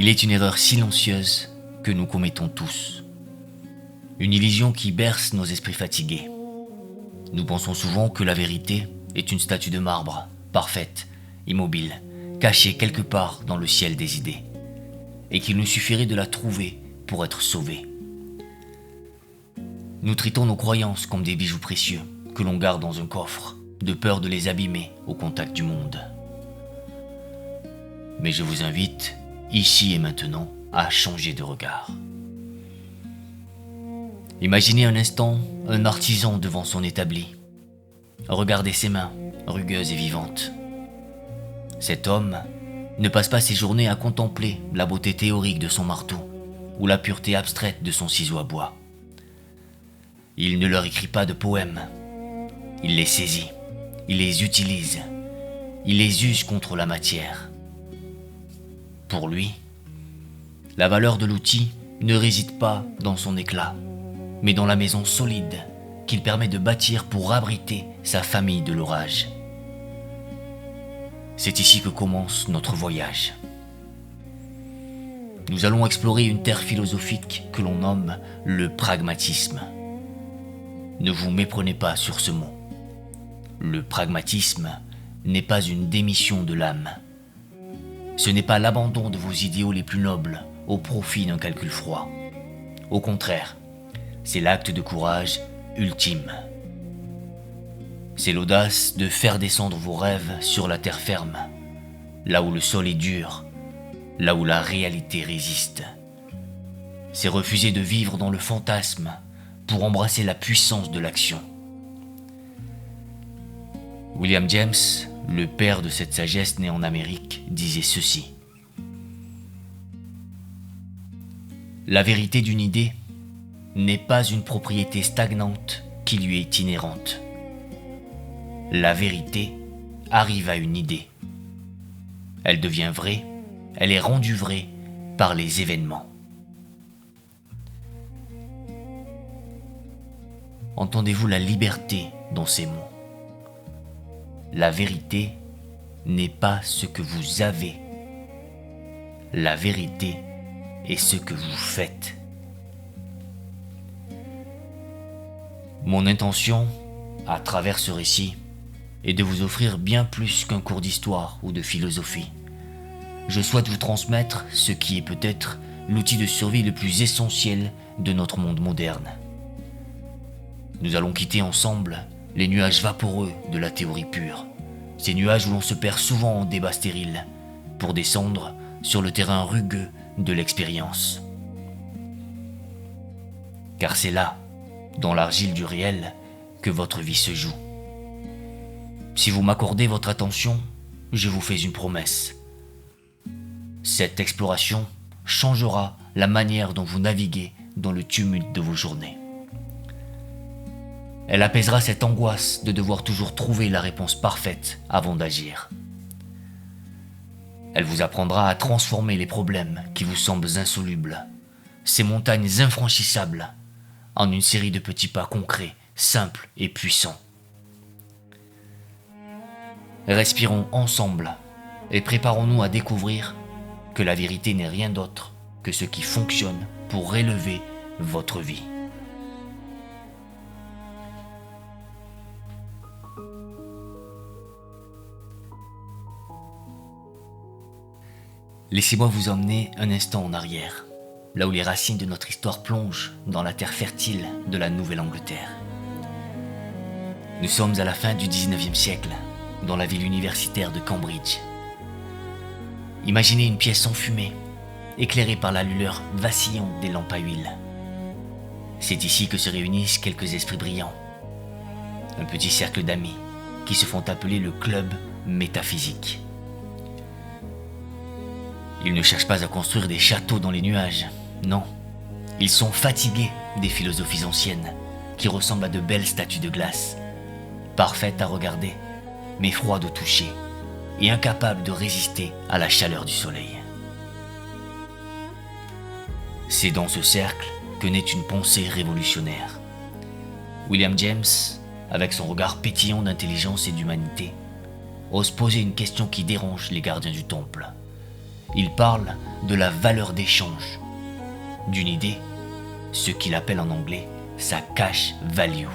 Il est une erreur silencieuse que nous commettons tous. Une illusion qui berce nos esprits fatigués. Nous pensons souvent que la vérité est une statue de marbre, parfaite, immobile, cachée quelque part dans le ciel des idées, et qu'il nous suffirait de la trouver pour être sauvés. Nous traitons nos croyances comme des bijoux précieux que l'on garde dans un coffre, de peur de les abîmer au contact du monde. Mais je vous invite, ici et maintenant, à changer de regard. Imaginez un instant un artisan devant son établi. Regardez ses mains, rugueuses et vivantes. Cet homme ne passe pas ses journées à contempler la beauté théorique de son marteau ou la pureté abstraite de son ciseau à bois. Il ne leur écrit pas de poèmes. Il les saisit, il les utilise, il les use contre la matière. Pour lui, la valeur de l'outil ne réside pas dans son éclat, mais dans la maison solide qu'il permet de bâtir pour abriter sa famille de l'orage. C'est ici que commence notre voyage. Nous allons explorer une terre philosophique que l'on nomme le pragmatisme. Ne vous méprenez pas sur ce mot. Le pragmatisme n'est pas une démission de l'âme. Ce n'est pas l'abandon de vos idéaux les plus nobles au profit d'un calcul froid. Au contraire, c'est l'acte de courage ultime. C'est l'audace de faire descendre vos rêves sur la terre ferme, là où le sol est dur, là où la réalité résiste. C'est refuser de vivre dans le fantasme pour embrasser la puissance de l'action. William James, le père de cette sagesse née en Amérique, disait ceci. La vérité d'une idée n'est pas une propriété stagnante qui lui est inhérente. La vérité arrive à une idée. Elle devient vraie, elle est rendue vraie par les événements. Entendez-vous la liberté dans ces mots? La vérité n'est pas ce que vous avez. La vérité est ce que vous faites. Mon intention, à travers ce récit, est de vous offrir bien plus qu'un cours d'histoire ou de philosophie. Je souhaite vous transmettre ce qui est peut-être l'outil de survie le plus essentiel de notre monde moderne. Nous allons quitter ensemble les nuages vaporeux de la théorie pure, ces nuages où l'on se perd souvent en débats stériles, pour descendre sur le terrain rugueux de l'expérience. Car c'est là, dans l'argile du réel, que votre vie se joue. Si vous m'accordez votre attention, je vous fais une promesse. Cette exploration changera la manière dont vous naviguez dans le tumulte de vos journées. Elle apaisera cette angoisse de devoir toujours trouver la réponse parfaite avant d'agir. Elle vous apprendra à transformer les problèmes qui vous semblent insolubles, ces montagnes infranchissables, en une série de petits pas concrets, simples et puissants. Respirons ensemble et préparons-nous à découvrir que la vérité n'est rien d'autre que ce qui fonctionne pour élever votre vie. Laissez-moi vous emmener un instant en arrière, là où les racines de notre histoire plongent dans la terre fertile de la Nouvelle-Angleterre. Nous sommes à la fin du 19e siècle, dans la ville universitaire de Cambridge. Imaginez une pièce enfumée, éclairée par la lueur vacillante des lampes à huile. C'est ici que se réunissent quelques esprits brillants, un petit cercle d'amis qui se font appeler le club métaphysique. Ils ne cherchent pas à construire des châteaux dans les nuages, non. Ils sont fatigués des philosophies anciennes, qui ressemblent à de belles statues de glace, parfaites à regarder, mais froides au toucher, et incapables de résister à la chaleur du soleil. C'est dans ce cercle que naît une pensée révolutionnaire. William James, avec son regard pétillant d'intelligence et d'humanité, ose poser une question qui dérange les gardiens du temple. il parle de la valeur d'échange d'une idée, ce qu'il appelle en anglais sa cash value.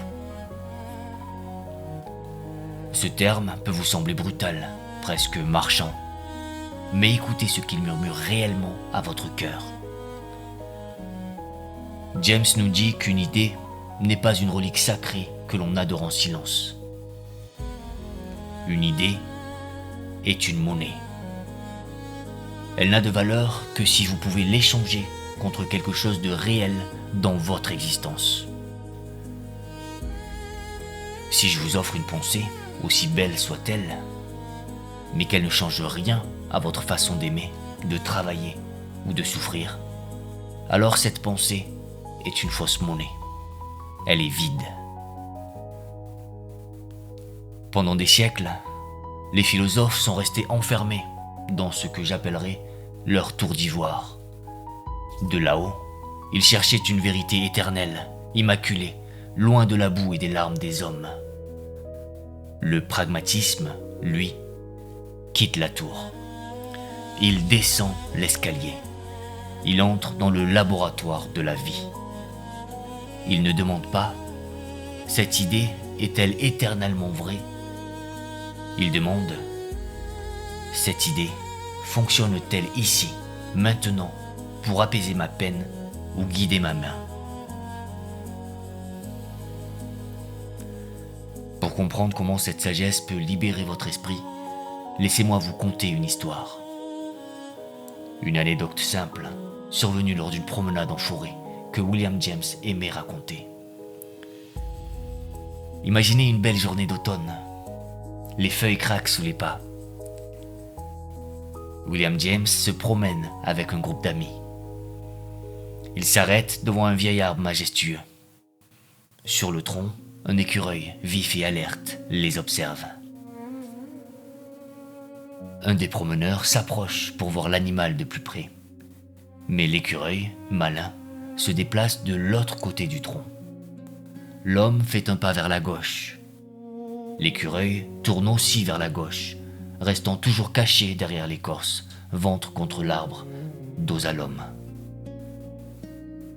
Ce terme peut vous sembler brutal, presque marchand, mais écoutez ce qu'il murmure réellement à votre cœur. James nous dit qu'une idée n'est pas une relique sacrée que l'on adore en silence. Une idée est une monnaie. Elle n'a de valeur que si vous pouvez l'échanger contre quelque chose de réel dans votre existence. Si je vous offre une pensée, aussi belle soit-elle, mais qu'elle ne change rien à votre façon d'aimer, de travailler ou de souffrir, alors cette pensée est une fausse monnaie. Elle est vide. Pendant des siècles, les philosophes sont restés enfermés dans ce que j'appellerais leur tour d'ivoire. De là-haut, ils cherchaient une vérité éternelle, immaculée, loin de la boue et des larmes des hommes. Le pragmatisme, lui, quitte la tour. Il descend l'escalier. Il entre dans le laboratoire de la vie. Il ne demande pas « Cette idée est-elle éternellement vraie ?» Il demande « Cette idée fonctionne-t-elle ici, maintenant, pour apaiser ma peine ou guider ma main ?» Pour comprendre comment cette sagesse peut libérer votre esprit, laissez-moi vous conter une histoire. Une anecdote simple, survenue lors d'une promenade en forêt, que William James aimait raconter. Imaginez une belle journée d'automne. Les feuilles craquent sous les pas. William James se promène avec un groupe d'amis. Il s'arrête devant un vieil arbre majestueux. Sur le tronc, un écureuil vif et alerte les observe. Un des promeneurs s'approche pour voir l'animal de plus près. Mais l'écureuil, malin, se déplace de l'autre côté du tronc. L'homme fait un pas vers la gauche. L'écureuil tourne aussi vers la gauche, restant toujours caché derrière l'écorce, ventre contre l'arbre, dos à l'homme.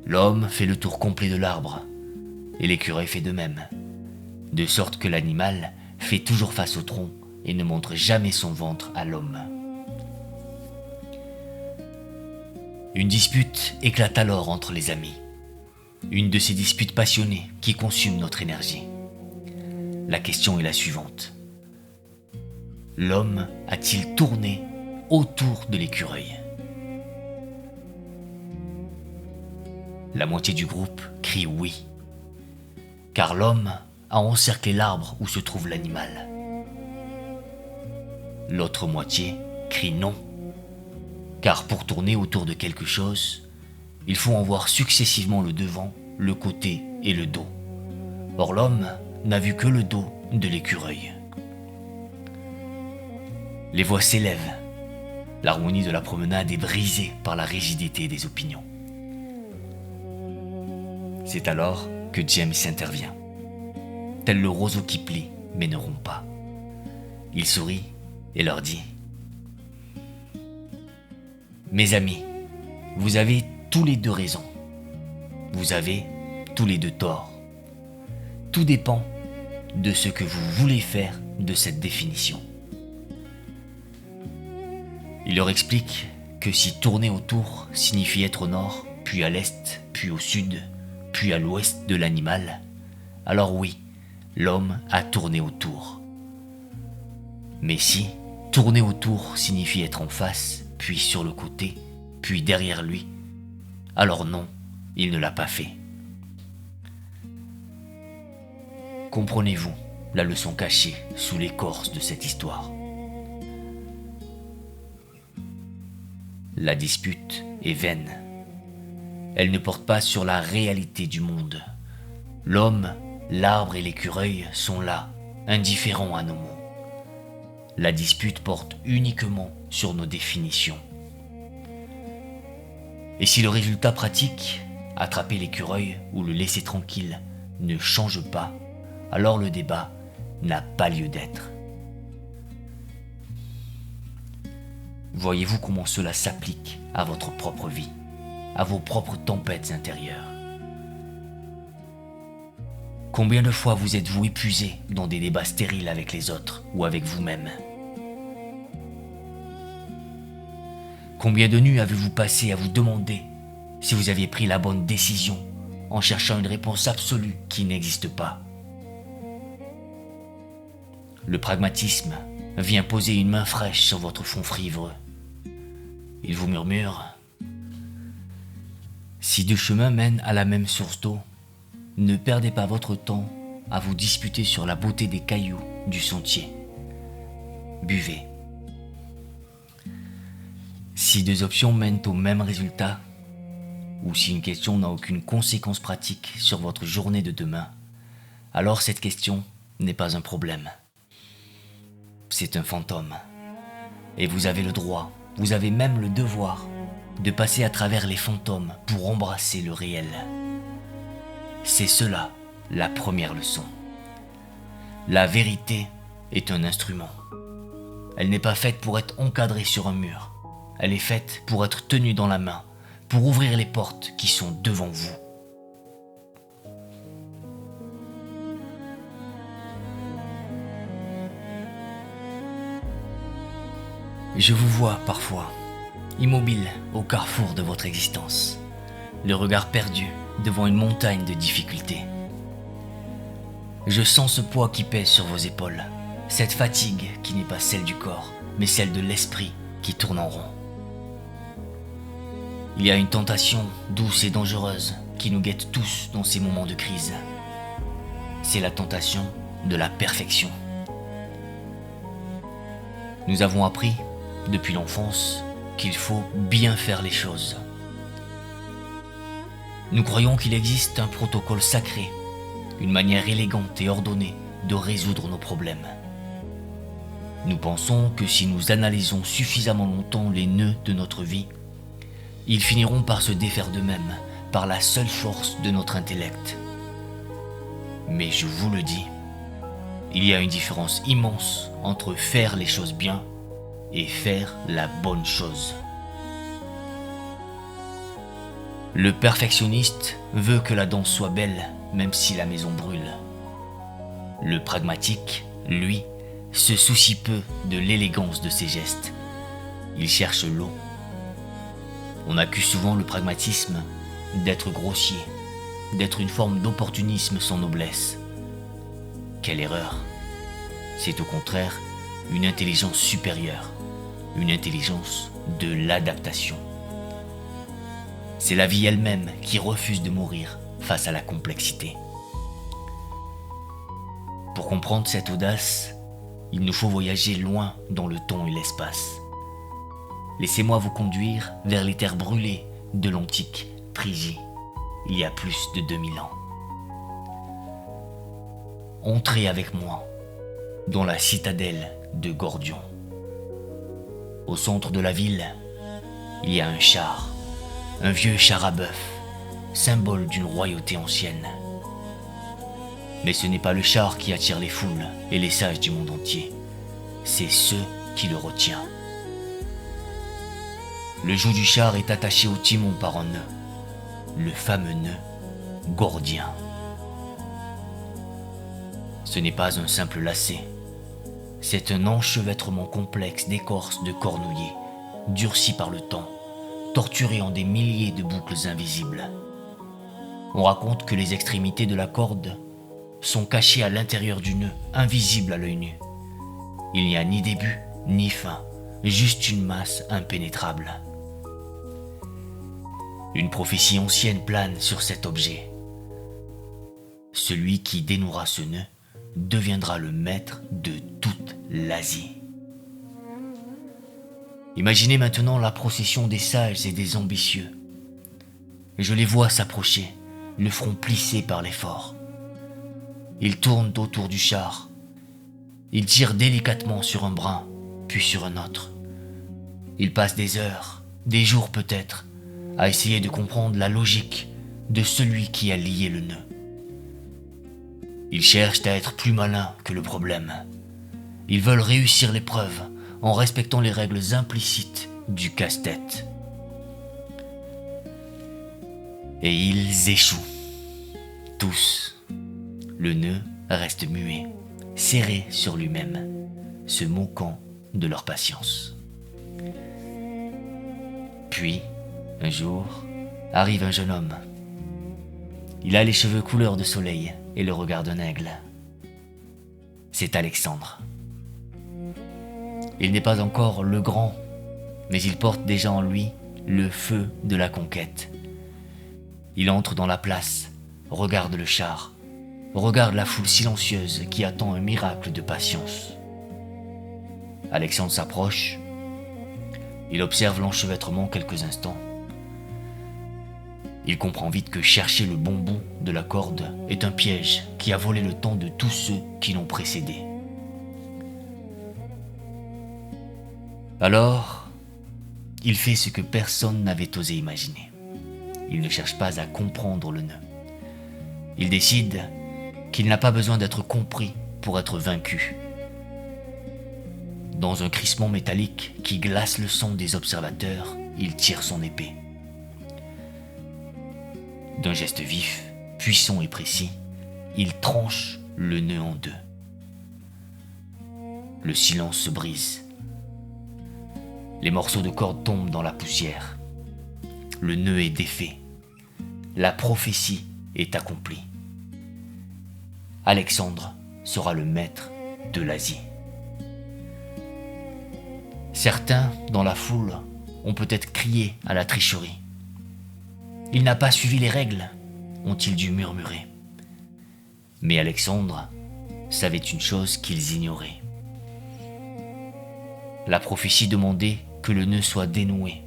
L'homme fait le tour complet de l'arbre, et l'écureuil fait de même, de sorte que l'animal fait toujours face au tronc et ne montre jamais son ventre à l'homme. Une dispute éclate alors entre les amis. Une de ces disputes passionnées qui consument notre énergie. La question est la suivante. L'homme a-t-il tourné autour de l'écureuil ? La moitié du groupe crie oui, car l'homme a encerclé l'arbre où se trouve l'animal. L'autre moitié crie non, car pour tourner autour de quelque chose, il faut en voir successivement le devant, le côté et le dos. Or l'homme n'a vu que le dos de l'écureuil. Les voix s'élèvent. L'harmonie de la promenade est brisée par la rigidité des opinions. C'est alors que James intervient. Tel le roseau qui plie mais ne rompt pas. Il sourit et leur dit « Mes amis, vous avez tous les deux raison. Vous avez tous les deux tort. Tout dépend de ce que vous voulez faire de cette définition. » Il leur explique que si tourner autour signifie être au nord, puis à l'est, puis au sud, puis à l'ouest de l'animal, alors oui, l'homme a tourné autour. Mais si tourner autour signifie être en face, puis sur le côté, puis derrière lui, alors non, il ne l'a pas fait. Comprenez-vous la leçon cachée sous l'écorce de cette histoire ? La dispute est vaine. Elle ne porte pas sur la réalité du monde. L'homme, l'arbre et l'écureuil sont là, indifférents à nos mots. La dispute porte uniquement sur nos définitions. Et si le résultat pratique, attraper l'écureuil ou le laisser tranquille, ne change pas, alors le débat n'a pas lieu d'être. Voyez-vous comment cela s'applique à votre propre vie, à vos propres tempêtes intérieures? Combien de fois vous êtes-vous épuisé dans des débats stériles avec les autres ou avec vous-même? Combien de nuits avez-vous passé à vous demander si vous aviez pris la bonne décision en cherchant une réponse absolue qui n'existe pas? Le pragmatisme vient poser une main fraîche sur votre front fiévreux. Il vous murmure: si deux chemins mènent à la même source d'eau, ne perdez pas votre temps à vous disputer sur la beauté des cailloux du sentier. Buvez. Si deux options mènent au même résultat, ou si une question n'a aucune conséquence pratique sur votre journée de demain, alors cette question n'est pas un problème. C'est un fantôme. Et vous avez le droit, vous avez même le devoir de passer à travers les fantômes pour embrasser le réel. C'est cela, la première leçon. La vérité est un instrument. Elle n'est pas faite pour être encadrée sur un mur. Elle est faite pour être tenue dans la main, pour ouvrir les portes qui sont devant vous. Je vous vois parfois, immobile au carrefour de votre existence, le regard perdu devant une montagne de difficultés. Je sens ce poids qui pèse sur vos épaules, cette fatigue qui n'est pas celle du corps, mais celle de l'esprit qui tourne en rond. Il y a une tentation douce et dangereuse qui nous guette tous dans ces moments de crise. C'est la tentation de la perfection. Nous avons appris, depuis l'enfance, qu'il faut bien faire les choses. Nous croyons qu'il existe un protocole sacré, une manière élégante et ordonnée de résoudre nos problèmes. Nous pensons que si nous analysons suffisamment longtemps les nœuds de notre vie, ils finiront par se défaire d'eux-mêmes par la seule force de notre intellect. Mais je vous le dis, il y a une différence immense entre faire les choses bien et faire la bonne chose. Le perfectionniste veut que la danse soit belle, même si la maison brûle. Le pragmatique, lui, se soucie peu de l'élégance de ses gestes. Il cherche l'eau. On accuse souvent le pragmatisme d'être grossier, d'être une forme d'opportunisme sans noblesse. Quelle erreur! C'est au contraire une intelligence supérieure, une intelligence de l'adaptation. C'est la vie elle-même qui refuse de mourir face à la complexité. Pour comprendre cette audace, il nous faut voyager loin dans le temps et l'espace. Laissez-moi vous conduire vers les terres brûlées de l'antique Phrygie, il y a plus de 2000 ans. Entrez avec moi dans la citadelle de Gordion. Au centre de la ville, il y a un char, un vieux char à bœuf, symbole d'une royauté ancienne. Mais ce n'est pas le char qui attire les foules et les sages du monde entier, c'est ceux qui le retient. Le joug du char est attaché au timon par un nœud, le fameux nœud gordien. Ce n'est pas un simple lacet, c'est un enchevêtrement complexe d'écorce de cornouiller, durci par le temps, torturé en des milliers de boucles invisibles. On raconte que les extrémités de la corde sont cachées à l'intérieur du nœud, invisible à l'œil nu. Il n'y a ni début, ni fin, juste une masse impénétrable. Une prophétie ancienne plane sur cet objet. Celui qui dénouera ce nœud deviendra le maître de toute l'Asie. Imaginez maintenant la procession des sages et des ambitieux. Je les vois s'approcher, le front plissé par l'effort. Ils tournent autour du char. Ils tirent délicatement sur un brin, puis sur un autre. Ils passent des heures, des jours peut-être, à essayer de comprendre la logique de celui qui a lié le nœud. Ils cherchent à être plus malins que le problème. Ils veulent réussir l'épreuve en respectant les règles implicites du casse-tête. Et ils échouent. Tous. Le nœud reste muet, serré sur lui-même, se moquant de leur patience. Puis, un jour, arrive un jeune homme. Il a les cheveux couleur de soleil et le regard d'un aigle. C'est Alexandre. Il n'est pas encore le grand, mais il porte déjà en lui le feu de la conquête. Il entre dans la place, regarde le char, regarde la foule silencieuse qui attend un miracle de patience. Alexandre s'approche. Il observe l'enchevêtrement quelques instants. Il comprend vite que chercher le bon bout de la corde est un piège qui a volé le temps de tous ceux qui l'ont précédé. Alors, il fait ce que personne n'avait osé imaginer. Il ne cherche pas à comprendre le nœud. Il décide qu'il n'a pas besoin d'être compris pour être vaincu. Dans un crissement métallique qui glace le sang des observateurs, il tire son épée. D'un geste vif, puissant et précis, il tranche le nœud en deux. Le silence se brise. Les morceaux de corde tombent dans la poussière. Le nœud est défait. La prophétie est accomplie. Alexandre sera le maître de l'Asie. Certains, dans la foule, ont peut-être crié à la tricherie. Il n'a pas suivi les règles, ont-ils dû murmurer. Mais Alexandre savait une chose qu'ils ignoraient. La prophétie demandait que le nœud soit dénoué.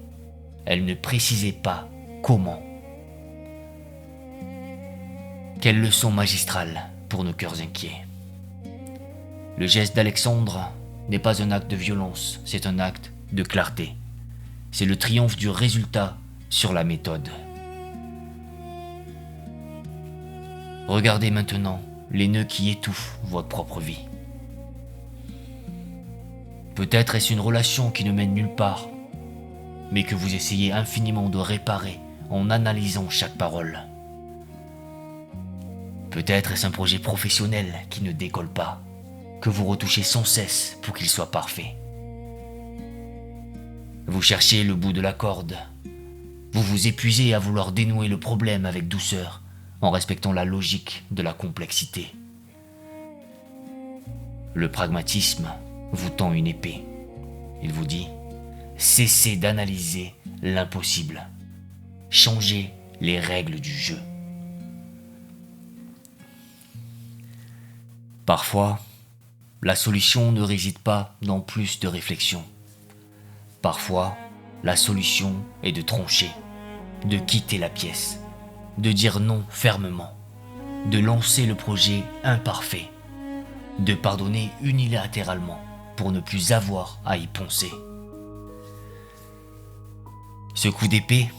Elle ne précisait pas comment. Quelle leçon magistrale pour nos cœurs inquiets. Le geste d'Alexandre n'est pas un acte de violence, c'est un acte de clarté. C'est le triomphe du résultat sur la méthode. Regardez maintenant les nœuds qui étouffent votre propre vie. Peut-être est-ce une relation qui ne mène nulle part, mais que vous essayez infiniment de réparer en analysant chaque parole. Peut-être est-ce un projet professionnel qui ne décolle pas, que vous retouchez sans cesse pour qu'il soit parfait. Vous cherchez le bout de la corde. Vous vous épuisez à vouloir dénouer le problème avec douceur, en respectant la logique de la complexité. Le pragmatisme vous tend une épée. Il vous dit « Cessez d'analyser l'impossible. Changez les règles du jeu. » Parfois, la solution ne réside pas dans plus de réflexion. Parfois, la solution est de trancher, de quitter la pièce, de dire non fermement, de lancer le projet imparfait, de pardonner unilatéralement pour ne plus avoir à y penser. Ce coup d'épée,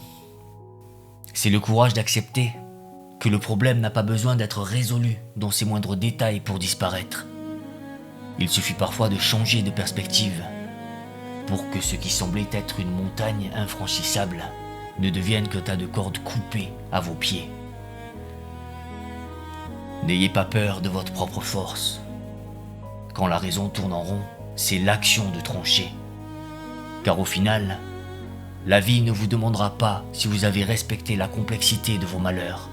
c'est le courage d'accepter que le problème n'a pas besoin d'être résolu dans ses moindres détails pour disparaître. Il suffit parfois de changer de perspective pour que ce qui semblait être une montagne infranchissable ne devienne qu'un tas de cordes coupées à vos pieds. N'ayez pas peur de votre propre force. Quand la raison tourne en rond, c'est l'action de trancher. Car au final, la vie ne vous demandera pas si vous avez respecté la complexité de vos malheurs.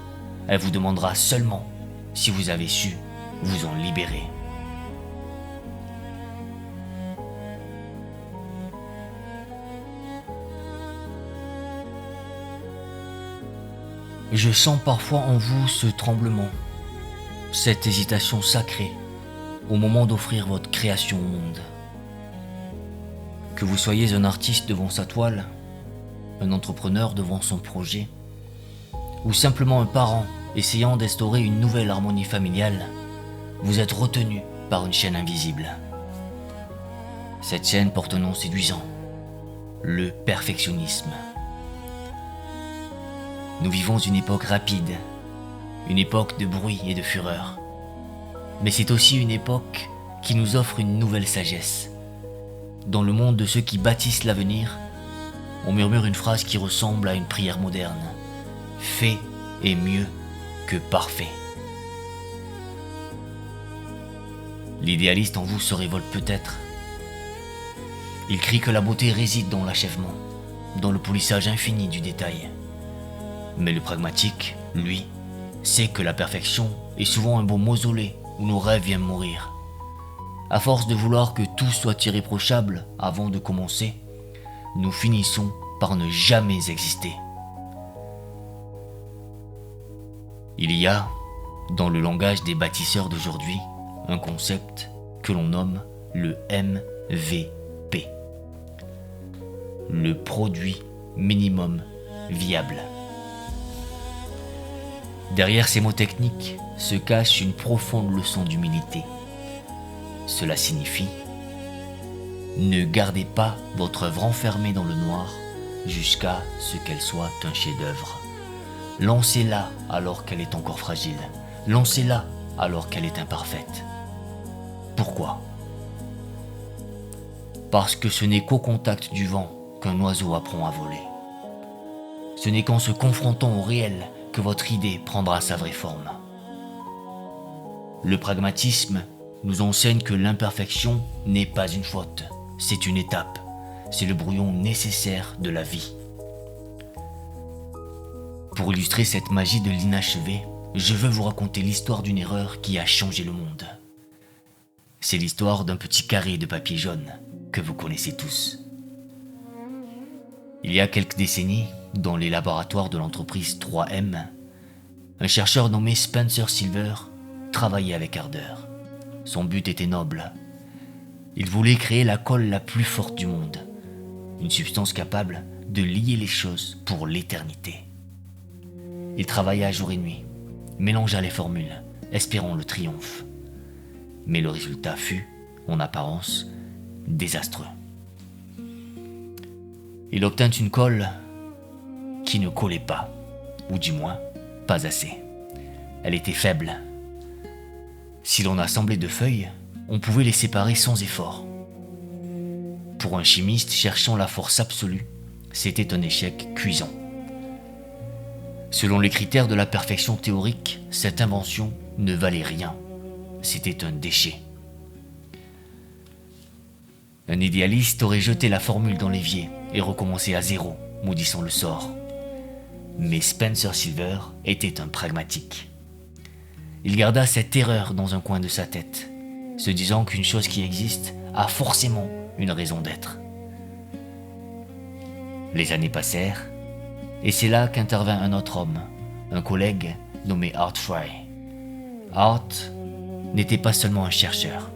Elle vous demandera seulement si vous avez su vous en libérer. Je sens parfois en vous ce tremblement, cette hésitation sacrée au moment d'offrir votre création au monde. Que vous soyez un artiste devant sa toile, un entrepreneur devant son projet, ou simplement un parent essayant d'instaurer une nouvelle harmonie familiale, vous êtes retenu par une chaîne invisible. Cette chaîne porte un nom séduisant, le perfectionnisme. Nous vivons une époque rapide, une époque de bruit et de fureur. Mais c'est aussi une époque qui nous offre une nouvelle sagesse. dans le monde de ceux qui bâtissent l'avenir, on murmure une phrase qui ressemble à une prière moderne. Fait est mieux que parfait. L'idéaliste en vous se révolte peut-être. Il crie que la beauté réside dans l'achèvement, dans le polissage infini du détail. Mais le pragmatique, lui, sait que la perfection est souvent un beau mausolée où nos rêves viennent mourir. À force de vouloir que tout soit irréprochable avant de commencer, nous finissons par ne jamais exister. Il y a, dans le langage des bâtisseurs d'aujourd'hui, un concept que l'on nomme le MVP. Le produit minimum viable. Derrière ces mots techniques se cache une profonde leçon d'humilité. Cela signifie: ne gardez pas votre œuvre enfermée dans le noir jusqu'à ce qu'elle soit un chef-d'œuvre. Lancez-la alors qu'elle est encore fragile. Lancez-la alors qu'elle est imparfaite. Pourquoi ? Parce que ce n'est qu'au contact du vent qu'un oiseau apprend à voler. Ce n'est qu'en se confrontant au réel que votre idée prendra sa vraie forme. Le pragmatisme nous enseigne que l'imperfection n'est pas une faute, c'est une étape, c'est le brouillon nécessaire de la vie. Pour illustrer cette magie de l'inachevé, je veux vous raconter l'histoire d'une erreur qui a changé le monde. C'est l'histoire d'un petit carré de papier jaune que vous connaissez tous. Il y a quelques décennies, dans les laboratoires de l'entreprise 3M, un chercheur nommé Spencer Silver travaillait avec ardeur. Son but était noble. Il voulait créer la colle la plus forte du monde, une substance capable de lier les choses pour l'éternité. Il travailla jour et nuit, mélangea les formules, espérant le triomphe. Mais le résultat fut, en apparence, désastreux. Il obtint une colle qui ne collait pas, ou du moins, pas assez. Elle était faible. Si l'on assemblait deux feuilles, on pouvait les séparer sans effort. Pour un chimiste cherchant la force absolue, c'était un échec cuisant. Selon les critères de la perfection théorique, cette invention ne valait rien. C'était un déchet. Un idéaliste aurait jeté la formule dans l'évier et recommencé à zéro, maudissant le sort. Mais Spencer Silver était un pragmatique. Il garda cette erreur dans un coin de sa tête, se disant qu'une chose qui existe a forcément une raison d'être. Les années passèrent, et c'est là qu'intervint un autre homme, un collègue nommé Art Fry. Art n'était pas seulement un chercheur,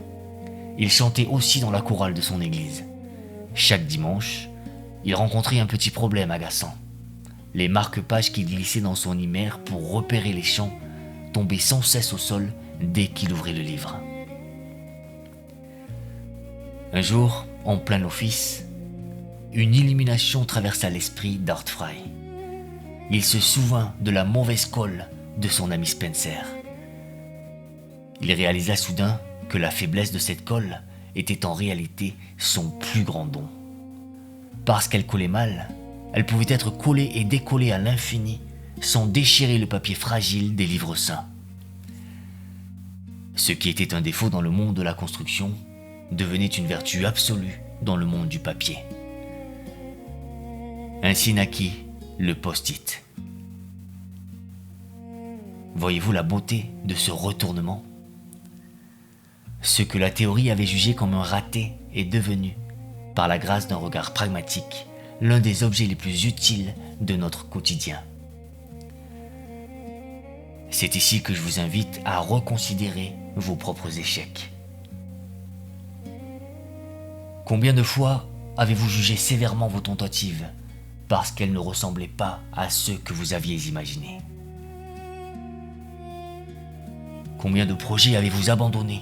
il chantait aussi dans la chorale de son église. Chaque dimanche, il rencontrait un petit problème agaçant. Les marque-pages qu'il glissait dans son hymère pour repérer les chants tombaient sans cesse au sol dès qu'il ouvrait le livre. Un jour, en plein office, une illumination traversa l'esprit d'Art Fry. Il se souvint de la mauvaise colle de son ami Spencer. Il réalisa soudain que la faiblesse de cette colle était en réalité son plus grand don. Parce qu'elle collait mal, elle pouvait être collée et décollée à l'infini sans déchirer le papier fragile des livres saints. Ce qui était un défaut dans le monde de la construction devenait une vertu absolue dans le monde du papier. Ainsi naquit le post-it. Voyez-vous la beauté de ce retournement ? Ce que la théorie avait jugé comme un raté est devenu, par la grâce d'un regard pragmatique, l'un des objets les plus utiles de notre quotidien. C'est ici que je vous invite à reconsidérer vos propres échecs. Combien de fois avez-vous jugé sévèrement vos tentatives parce qu'elles ne ressemblaient pas à ceux que vous aviez imaginés ? Combien de projets avez-vous abandonnés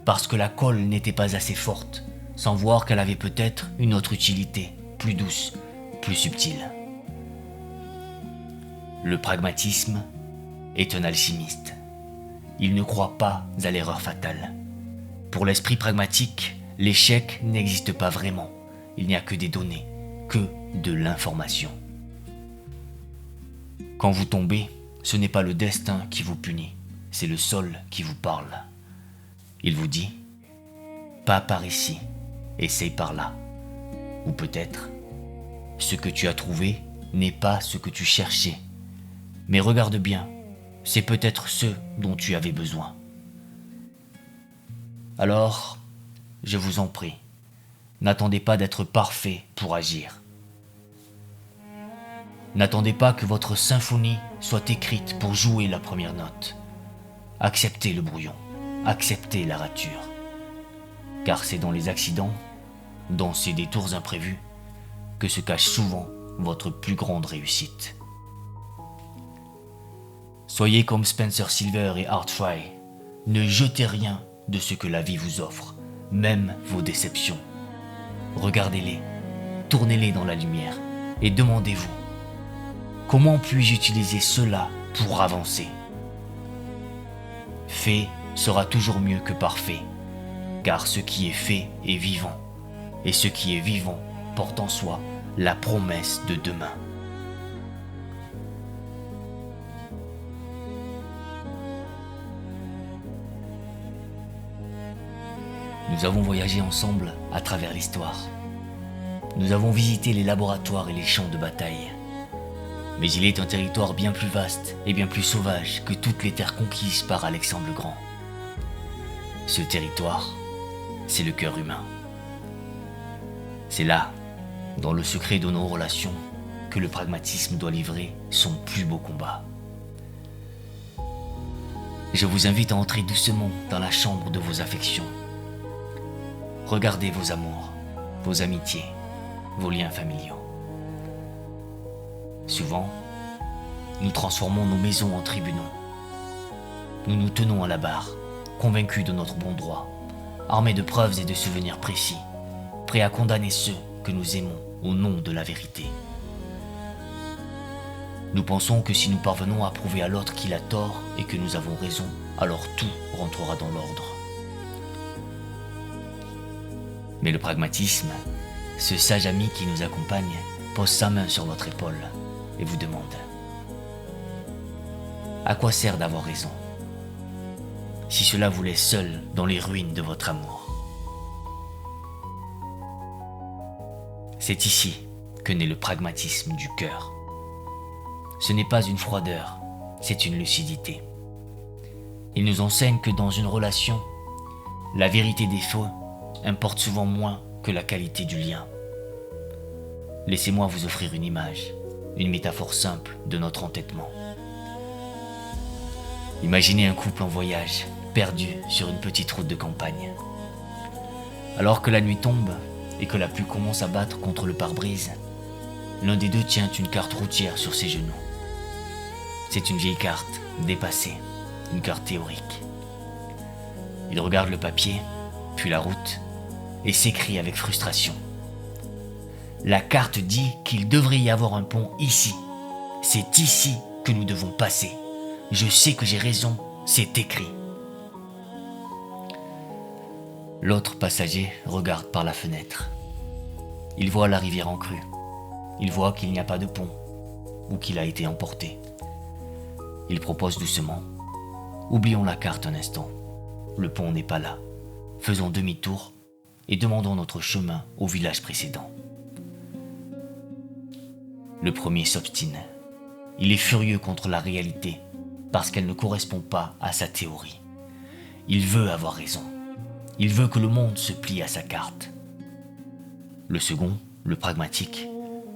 parce que la colle n'était pas assez forte, sans voir qu'elle avait peut-être une autre utilité, plus douce, plus subtile ? Le pragmatisme est un alchimiste. Il ne croit pas à l'erreur fatale. Pour l'esprit pragmatique, l'échec n'existe pas vraiment. Il n'y a que des données, que de l'information. Quand vous tombez, ce n'est pas le destin qui vous punit, c'est le sol qui vous parle. Il vous dit, pas par ici, essaye par là. Ou peut-être, ce que tu as trouvé n'est pas ce que tu cherchais. Mais regarde bien, c'est peut-être ce dont tu avais besoin. Alors, je vous en prie, n'attendez pas d'être parfait pour agir. N'attendez pas que votre symphonie soit écrite pour jouer la première note. Acceptez le brouillon, acceptez la rature. Car c'est dans les accidents, dans ces détours imprévus, que se cache souvent votre plus grande réussite. Soyez comme Spencer Silver et Art Fry. Ne jetez rien de ce que la vie vous offre, même vos déceptions. Regardez-les, tournez-les dans la lumière et demandez-vous, comment puis-je utiliser cela pour avancer? Fait sera toujours mieux que parfait, car ce qui est fait est vivant, et ce qui est vivant porte en soi la promesse de demain. Nous avons voyagé ensemble à travers l'histoire. Nous avons visité les laboratoires et les champs de bataille. Mais il est un territoire bien plus vaste et bien plus sauvage que toutes les terres conquises par Alexandre le Grand. Ce territoire, c'est le cœur humain. C'est là, dans le secret de nos relations, que le pragmatisme doit livrer son plus beau combat. Je vous invite à entrer doucement dans la chambre de vos affections. Regardez vos amours, vos amitiés, vos liens familiaux. Souvent, nous transformons nos maisons en tribunaux. Nous nous tenons à la barre, convaincus de notre bon droit, armés de preuves et de souvenirs précis, prêts à condamner ceux que nous aimons au nom de la vérité. Nous pensons que si nous parvenons à prouver à l'autre qu'il a tort et que nous avons raison, alors tout rentrera dans l'ordre. Mais le pragmatisme, ce sage ami qui nous accompagne, pose sa main sur votre épaule et vous demande: à quoi sert d'avoir raison, si cela vous laisse seul dans les ruines de votre amour? C'est ici que naît le pragmatisme du cœur. Ce n'est pas une froideur, c'est une lucidité. Il nous enseigne que dans une relation, la vérité des faits importe souvent moins que la qualité du lien. Laissez-moi vous offrir une image, une métaphore simple de notre entêtement. Imaginez un couple en voyage, perdu sur une petite route de campagne. Alors que la nuit tombe et que la pluie commence à battre contre le pare-brise, l'un des deux tient une carte routière sur ses genoux. C'est une vieille carte, dépassée, une carte théorique. Il regarde le papier, puis la route, et s'écrie avec frustration: la carte dit qu'il devrait y avoir un pont ici. C'est ici que nous devons passer. Je sais que j'ai raison, c'est écrit. L'autre passager regarde par la fenêtre. Il voit la rivière en crue. Il voit qu'il n'y a pas de pont, ou qu'il a été emporté. Il propose doucement: oublions la carte un instant. Le pont n'est pas là. Faisons demi-tour et demandons notre chemin au village précédent. Le premier s'obstine. Il est furieux contre la réalité parce qu'elle ne correspond pas à sa théorie. Il veut avoir raison. Il veut que le monde se plie à sa carte. Le second, le pragmatique,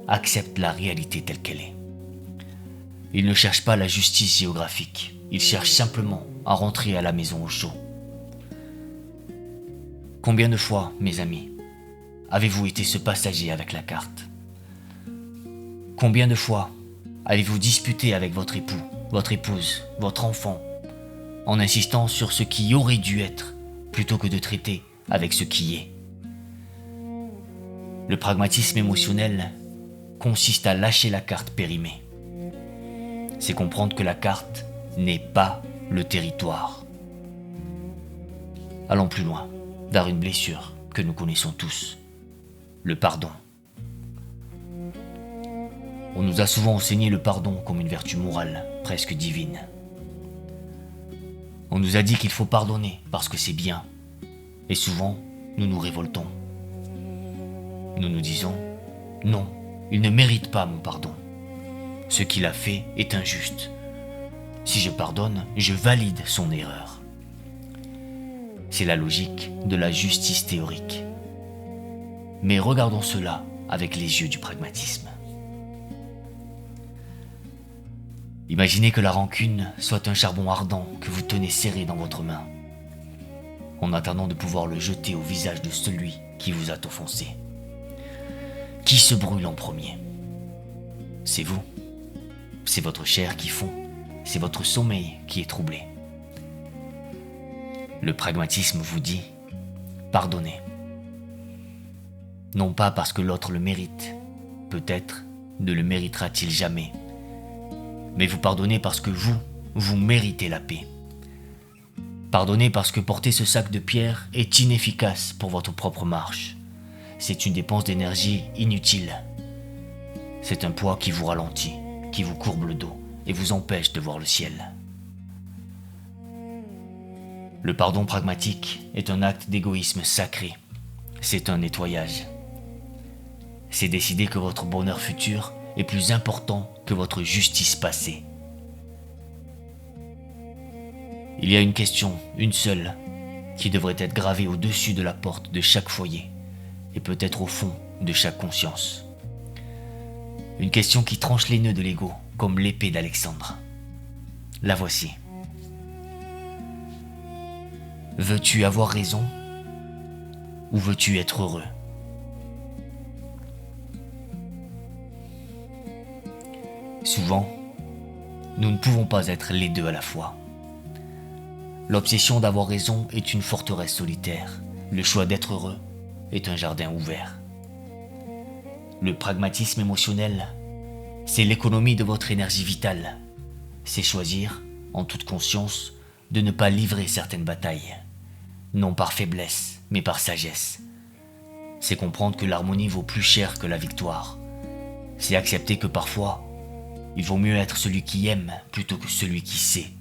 accepte la réalité telle qu'elle est. Il ne cherche pas la justice géographique. Il cherche simplement à rentrer à la maison au chaud. Combien de fois, mes amis, avez-vous été ce passager avec la carte? Combien de fois avez-vous disputé avec votre époux, votre épouse, votre enfant, en insistant sur ce qui aurait dû être, plutôt que de traiter avec ce qui est? Le pragmatisme émotionnel consiste à lâcher la carte périmée. C'est comprendre que la carte n'est pas le territoire. Allons plus loin, vers une blessure que nous connaissons tous, le pardon. On nous a souvent enseigné le pardon comme une vertu morale, presque divine. On nous a dit qu'il faut pardonner parce que c'est bien, et souvent nous nous révoltons. Nous nous disons « Non, il ne mérite pas mon pardon. Ce qu'il a fait est injuste. Si je pardonne, je valide son erreur. » C'est la logique de la justice théorique. Mais regardons cela avec les yeux du pragmatisme. Imaginez que la rancune soit un charbon ardent que vous tenez serré dans votre main, en attendant de pouvoir le jeter au visage de celui qui vous a offensé. Qui se brûle en premier? C'est vous. C'est votre chair qui fond. C'est votre sommeil qui est troublé. Le pragmatisme vous dit « Pardonnez ». Non pas parce que l'autre le mérite, peut-être ne le méritera-t-il jamais, mais vous pardonnez parce que vous méritez la paix. Pardonnez parce que porter ce sac de pierre est inefficace pour votre propre marche. C'est une dépense d'énergie inutile. C'est un poids qui vous ralentit, qui vous courbe le dos et vous empêche de voir le ciel. Le pardon pragmatique est un acte d'égoïsme sacré. C'est un nettoyage. C'est décider que votre bonheur futur est plus important que votre justice passée. Il y a une question, une seule, qui devrait être gravée au-dessus de la porte de chaque foyer et peut-être au fond de chaque conscience. Une question qui tranche les nœuds de l'ego comme l'épée d'Alexandre. La voici. Veux-tu avoir raison ou veux-tu être heureux? Souvent, nous ne pouvons pas être les deux à la fois. L'obsession d'avoir raison est une forteresse solitaire. Le choix d'être heureux est un jardin ouvert. Le pragmatisme émotionnel, c'est l'économie de votre énergie vitale. C'est choisir, en toute conscience, de ne pas livrer certaines batailles. Non par faiblesse, mais par sagesse. C'est comprendre que l'harmonie vaut plus cher que la victoire. C'est accepter que parfois, il vaut mieux être celui qui aime plutôt que celui qui sait.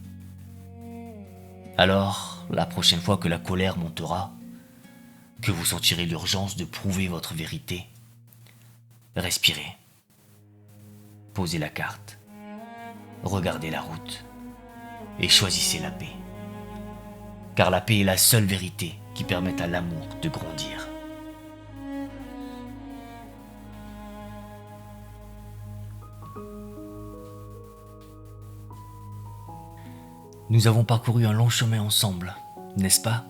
Alors, la prochaine fois que la colère montera, que vous sentirez l'urgence de prouver votre vérité, respirez. Posez la carte. Regardez la route. Et choisissez la paix. Car la paix est la seule vérité qui permet à l'amour de grandir. Nous avons parcouru un long chemin ensemble, n'est-ce pas?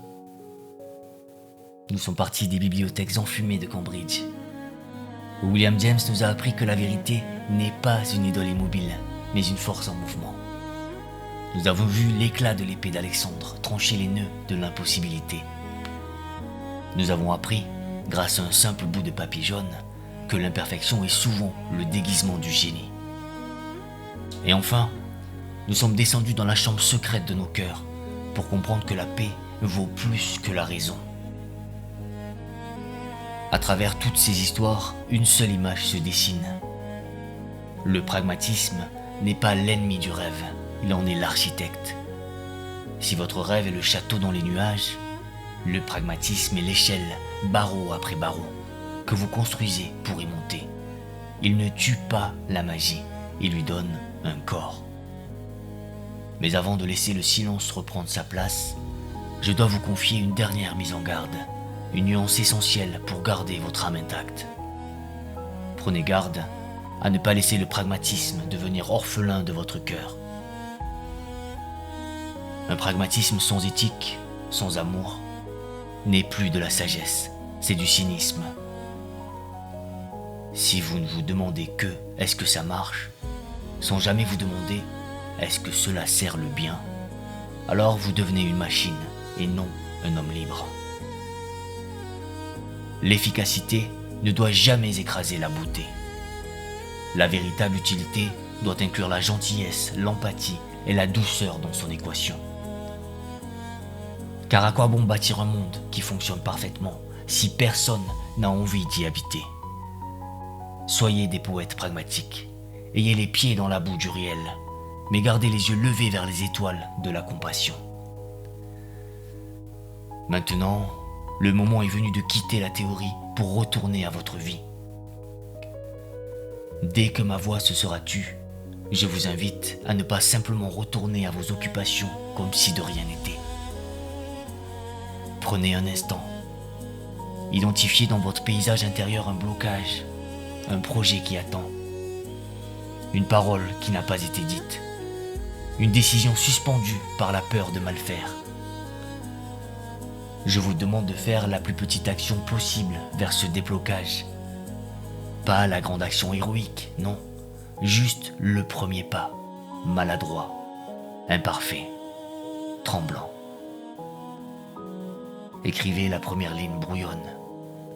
Nous sommes partis des bibliothèques enfumées de Cambridge, où William James nous a appris que la vérité n'est pas une idole immobile, mais une force en mouvement. Nous avons vu l'éclat de l'épée d'Alexandre trancher les nœuds de l'impossibilité. Nous avons appris, grâce à un simple bout de papier jaune, que l'imperfection est souvent le déguisement du génie. Et enfin, nous sommes descendus dans la chambre secrète de nos cœurs pour comprendre que la paix vaut plus que la raison. À travers toutes ces histoires, une seule image se dessine. Le pragmatisme n'est pas l'ennemi du rêve, il en est l'architecte. Si votre rêve est le château dans les nuages, le pragmatisme est l'échelle, barreau après barreau, que vous construisez pour y monter. Il ne tue pas la magie, il lui donne un corps. Mais avant de laisser le silence reprendre sa place, je dois vous confier une dernière mise en garde, une nuance essentielle pour garder votre âme intacte. Prenez garde à ne pas laisser le pragmatisme devenir orphelin de votre cœur. Un pragmatisme sans éthique, sans amour, n'est plus de la sagesse, c'est du cynisme. Si vous ne vous demandez que « est-ce que ça marche ?», sans jamais vous demander « est-ce que cela sert le bien ?», alors vous devenez une machine et non un homme libre. L'efficacité ne doit jamais écraser la beauté. La véritable utilité doit inclure la gentillesse, l'empathie et la douceur dans son équation. Car à quoi bon bâtir un monde qui fonctionne parfaitement si personne n'a envie d'y habiter. Soyez des poètes pragmatiques. Ayez les pieds dans la boue du réel, mais gardez les yeux levés vers les étoiles de la compassion. Maintenant, le moment est venu de quitter la théorie pour retourner à votre vie. Dès que ma voix se sera tue, je vous invite à ne pas simplement retourner à vos occupations comme si de rien n'était. Prenez un instant. Identifiez dans votre paysage intérieur un blocage, un projet qui attend, une parole qui n'a pas été dite, une décision suspendue par la peur de mal faire. Je vous demande de faire la plus petite action possible vers ce déblocage. Pas la grande action héroïque, non. Juste le premier pas, maladroit, imparfait, tremblant. Écrivez la première ligne brouillonne.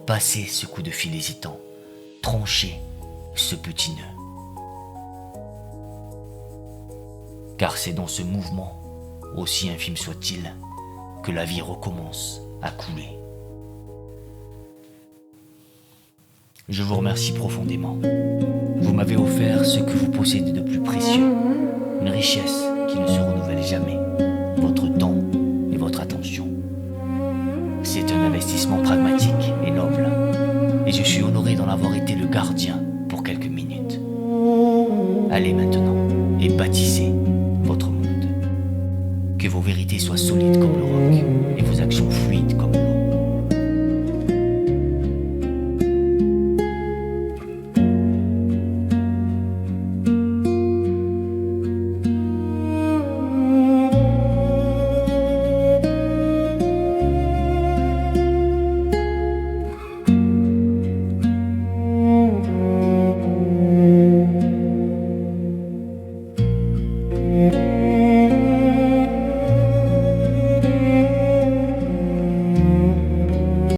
Passez ce coup de fil hésitant. Tranchez ce petit nœud. Car c'est dans ce mouvement, aussi infime soit-il, que la vie recommence à couler. Je vous remercie profondément. Vous m'avez offert ce que vous possédez de plus précieux, une richesse qui ne se renouvelle jamais, votre temps et votre attention. C'est un investissement pragmatique et noble, et je suis honoré d'en avoir été le gardien pour quelques minutes. Allez maintenant et bâtissez votre monde. Que vos vérités soient solides comme le roc et vos actions fluides comme